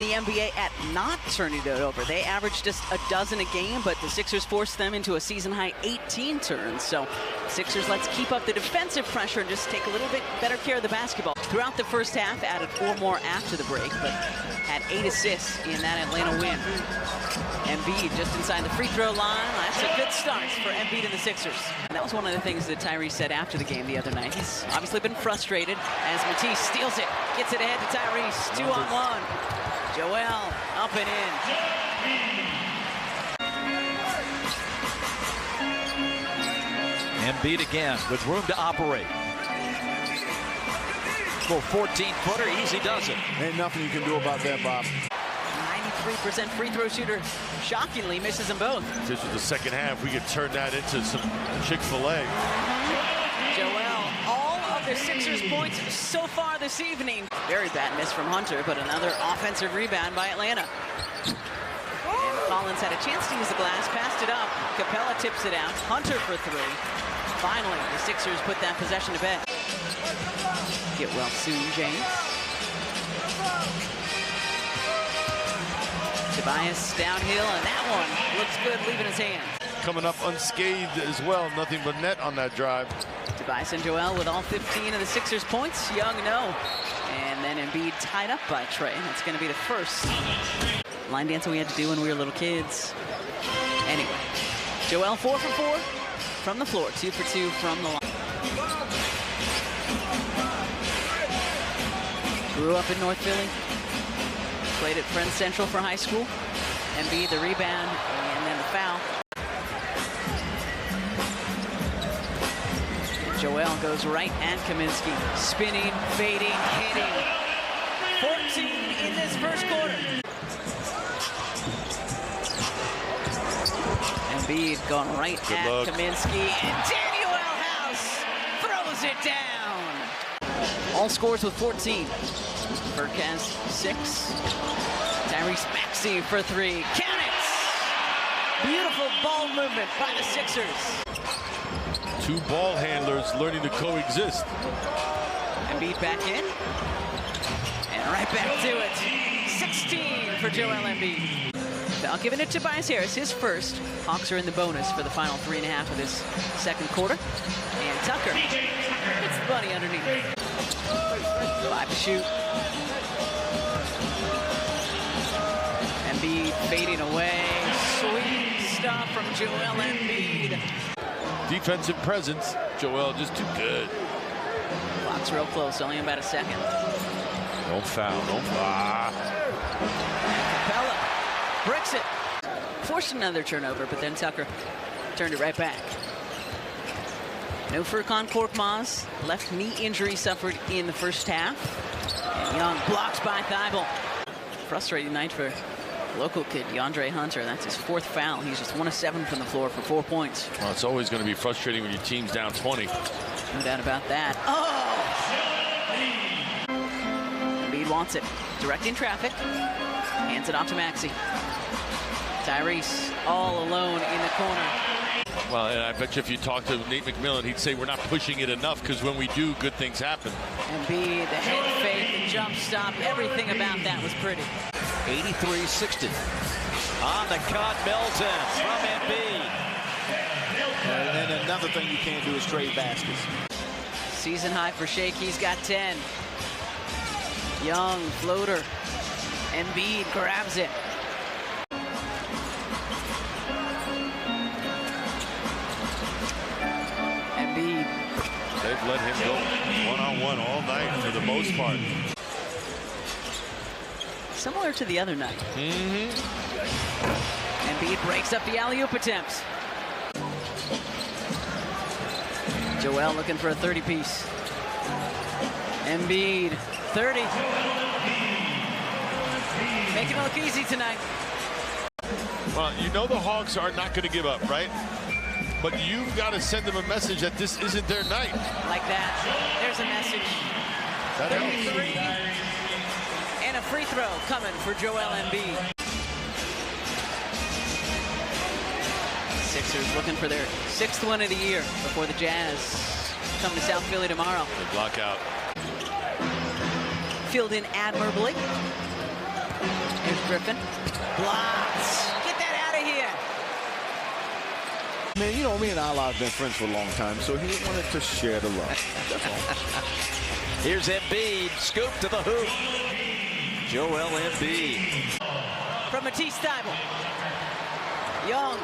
The NBA at not turning it over. They averaged just a dozen a game, but the Sixers forced them into a season-high 18 turns. So Sixers, let's keep up the defensive pressure and just take a little bit better care of the basketball. Throughout the first half, added 4 more after the break, but had 8 assists in that Atlanta win. Embiid just inside the free throw line. That's a good start for Embiid and the Sixers. And that was one of the things that Tyrese said after the game the other night. He's obviously been frustrated as Matisse steals it, gets it ahead to Tyrese. 2-on-1. Joel up and in. Embiid again with room to operate. For 14-footer, easy does it. Ain't nothing you can do about that, Bob. 93% free throw shooter. Shockingly misses them both. This was the second half. We could turn that into some Chick-fil-A. Joel, all of the Sixers points so far this evening. Very bad miss from Hunter, but another offensive rebound by Atlanta. And Collins had a chance to use the glass, passed it up. Capella tips it out. Hunter for 3. Finally, the Sixers put that possession to bed. Get well soon, James. Tobias downhill, and that one looks good, leaving his hand. Coming up unscathed as well. Nothing but net on that drive. Tobias and Joel with all 15 of the Sixers' points. Young, no. And then Embiid tied up by Trey. That's going to be the first line dance we had to do when we were little kids. Anyway, Joel 4 for 4 from the floor, 2 for 2 from the line. Grew up in North Philly. Played at Friends Central for high school. Embiid the rebound and then the foul. Joel goes right at Kaminsky. Spinning, fading, hitting. 14 in this first quarter. Embiid going right at Kaminsky. And Daniel House throws it down. All scores with 14. Burke has 6. Tyrese Maxey for 3. Count it! Beautiful ball movement by the Sixers. 2 ball handlers learning to coexist. Embiid back in. And right back to it. 16 for Joel Embiid. I'll give it to Tobias Harris, his first. Hawks are in the bonus for the final 3.5 of this second quarter. And Tucker hits the bunny underneath. 5 to shoot. Embiid fading away. Sweet stuff from Joel Embiid. Defensive presence. Joel just too good. Clock's real close, only about a second. Don't foul, don't foul. Capella bricks it. Forced another turnover, but then Tucker turned it right back. No Furkan Korkmaz. Left knee injury suffered in the first half. And Young blocked by Thibault. Frustrating night for local kid DeAndre Hunter. That's his 4th foul. He's just 1 of 7 from the floor for 4 points. Well, it's always going to be frustrating when your team's down 20. No doubt about that. Oh! Embiid wants it. Directing traffic. Hands it off to Maxey. Tyrese all alone in the corner. Well, and I bet you if you talk to Nate McMillan, he'd say we're not pushing it enough because when we do, good things happen. Embiid, the head fake, the jump stop, everything about that was pretty. 83-60. On the cut, Milton from Embiid. And another thing you can't do is trade baskets. Season high for Shake, he's got 10. Young, floater. Embiid grabs it. Embiid. They've let him go one-on-one all night for the most part. Similar to the other night. Embiid breaks up the alley-oop attempts. Joel looking for a 30-piece. Embiid, 30. Making it look easy tonight. Well, you know the Hawks are not going to give up, right? But you've got to send them a message that this isn't their night. Like that. There's a message. That helps. 33. And a free throw coming for Joel Embiid. Sixers looking for their 6th win of the year before the Jazz come to South Philly tomorrow. They block out. Filled in admirably. Griffin. Blocks. Get that out of here. Man, you know, me and Allah have been friends for a long time, so he wanted to share the love. That's all. Here's Embiid, scoop to the hoop. Joel Embiid. From Matisse Thybulle. Young,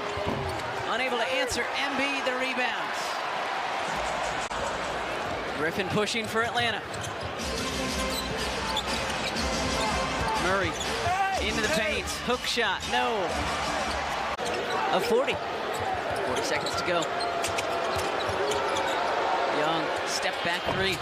unable to answer. Embiid the rebounds. Griffin pushing for Atlanta. Murray into the paint. Hook shot. No. Of 40. 40 seconds to go. Young, step back three.